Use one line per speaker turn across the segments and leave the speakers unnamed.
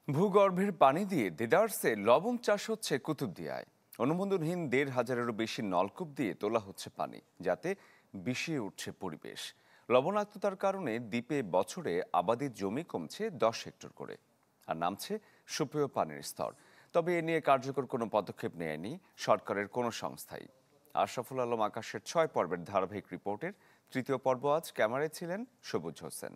ভূগর্ভের পানি দিয়ে দেদারসে লবণ চাষ হচ্ছে কুতুবদিয়ায়। অনুমোদনহীন ১৫০০-এরও বেশি নলকূপ দিয়ে তোলা হচ্ছে পানি, যাতে বিষিয়ে উঠছে পরিবেশ। লবণাক্ততার কারণে দ্বীপে বছরে আবাদি জমি কমছে ১০ হেক্টর করে, আর নামছে সুপেয় পানির স্তর। তবে এ নিয়ে কার্যকর কোনো পদক্ষেপ নেয়নি সরকারের কোনো সংস্থাই। আশরাফুল আলম আকাশের ৬ পর্বের ধারাবাহিক রিপোর্টের তৃতীয় পর্ব আজ। ক্যামেরায় ছিলেন সবুজ হোসেন।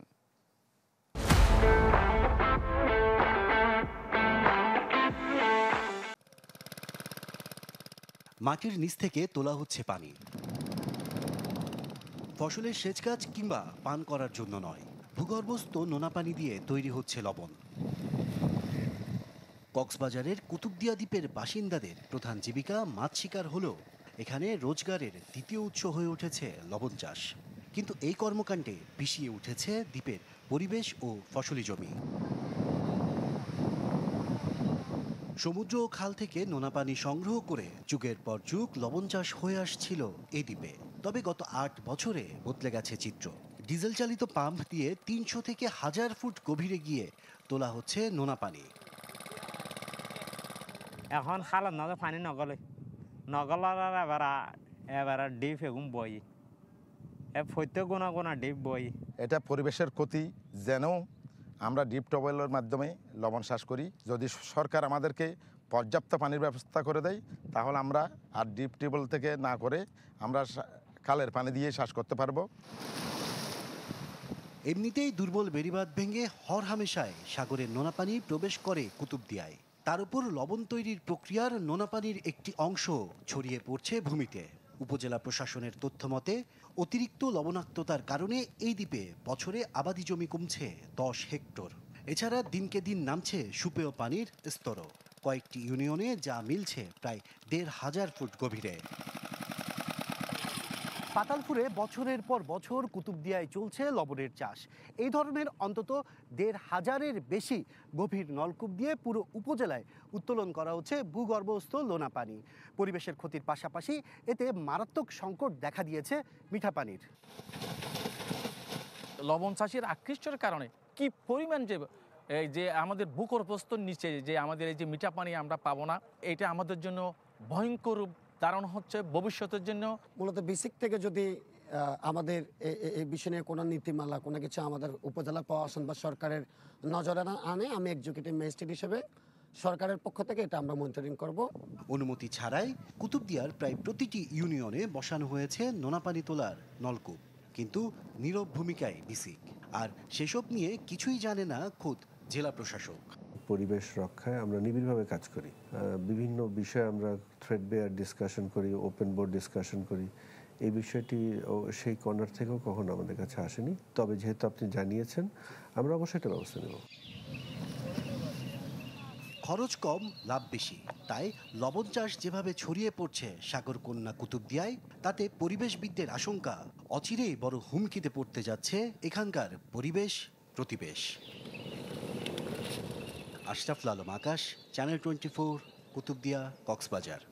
মাটির নিচ থেকে তোলা হচ্ছে পানি, ফসলের সেচ কাজ কিংবা পান করার জন্য নয়। ভূগর্ভস্থ নোনা পানি দিয়ে তৈরি হচ্ছে লবণ। কক্সবাজারের কুতুবদিয়া দ্বীপের বাসিন্দাদের প্রধান জীবিকা মাছ শিকার হলেও এখানে রোজগারের দ্বিতীয় উৎস হয়ে উঠেছে লবণ চাষ। কিন্তু এই কর্মকাণ্ডে পিছিয়ে উঠেছে দ্বীপের পরিবেশ ও ফসলি জমি। সমুদ্র ও খাল থেকে নোনা পানি সংগ্রহ করে যুগের পর যুগ লবণ চাষ হয়ে আসছিল এই দ্বীপে। তবে গত ৮ বছরে বদলে গেছে চিত্র। ডিজেল চালিত পাম্প দিয়ে ৩০০ থেকে ১০০০ ফুট গভীরে গিয়ে তোলা হচ্ছে নোনা পানি।
এখন খালত না পানি নগলে এবার ডিপ এগুম বই প্রত্যেক গোনা গোনা ডিপ বই।
এটা পরিবেশের ক্ষতি, যেন আমরা ডিপ টিউবওয়েলের মাধ্যমে লবণ চাষ করি। যদি সরকার আমাদেরকে পর্যাপ্ত পানির ব্যবস্থা করে দেয়, তাহলে আমরা আর ডিপ টিউবওয়েল থেকে না করে আমরা খালের পানি দিয়ে চাষ করতে পারবো।
এমনিতেই দুর্বল বেড়িবাঁধ ভেঙে হরহামেশায় সাগরের নোনা পানি প্রবেশ করে কুতুবদিয়ায়। তার উপর লবণ তৈরির প্রক্রিয়ার নোনা পানির একটি অংশ ছড়িয়ে পড়ছে ভূমিতে। উপজেলা প্রশাসনের তথ্য মতে অতিরিক্ত লবণাক্ততার কারণে এই দ্বীপে বছরে আবাদি জমি কমছে ১০ হেক্টর। এছাড়া দিনকে দিন নামছে সুপেয় পানির স্তরও, কয়েকটি ইউনিয়নে যা মিলছে প্রায় ১৫০০ ফুট গভীরে। পাতালপুরে বছরের পর বছর কুতুবদিয়ায় চলছে লবণের চাষ। এই ধরনের অন্তত ১৫০০-এর বেশি গভীর নলকূপ দিয়ে পুরো উপজেলায় উত্তোলন করা হচ্ছে ভূগর্ভস্থ লোনা পানি। পরিবেশের ক্ষতির পাশাপাশি এতে মারাত্মক সংকট দেখা দিয়েছে মিঠা পানির।
লবণ চাষের আকৃষ্টর কারণে কি পরিমাণ যে আমাদের ভূগর্ভস্থর নিচে যে আমাদের এই যে মিঠা পানি আমরা পাবো না, এটা আমাদের জন্য ভয়ঙ্কর কারণ হচ্ছে ভবিষ্যতের জন্য।
মূলত বেসিক থেকে যদি আমাদের এই বিষয় নিয়ে কোনো নীতিমালা কোনো কিছু আমাদের উপজেলা প্রশাসন বা সরকারের নজরে আনে, আমি এক্সিকিউটিভ ম্যাজিস্ট্রেট হিসেবে সরকারের পক্ষ থেকে এটা আমরা মনিটরিং করব।
অনুমতি ছাড়াই কুতুবদিয়ার প্রায় প্রতিটি ইউনিয়নে বসানো হয়েছে নোনা পানি তোলার নলকূপ, কিন্তু নীরব ভূমিকায় বিসিক। আর সেসব নিয়ে কিছুই জানে না খোদ জেলা প্রশাসক।
পরিবেশ রক্ষায় আমরা নিবিড়ভাবে কাজ করি। বিভিন্ন বিষয়ে আমরা থ্রেড বেয়ার ডিসকাশন করি, ওপেন বোর্ড ডিসকাশন করি। এই বিষয়টি সেই কর্নার থেকেও কখনো আমাদের কাছে আসেনি। তবে যেহেতু আপনি জানিয়েছেন, আমরা অবশ্যই একটা ব্যবস্থা নেব।
খরচ কম, লাভ বেশি, তাই লবণ চাষ যেভাবে ছড়িয়ে পড়ছে সাগরকন্যা কুতুবদিয়ায়, তাতে পরিবেশবিদদের আশঙ্কা অচিরেই বড় হুমকিতে পড়তে যাচ্ছে এখানকার পরিবেশ প্রতিবেশ। আশরাফুল আলম আকাশ, চ্যানেল 24, কুতুবদিয়া, কক্সবাজার।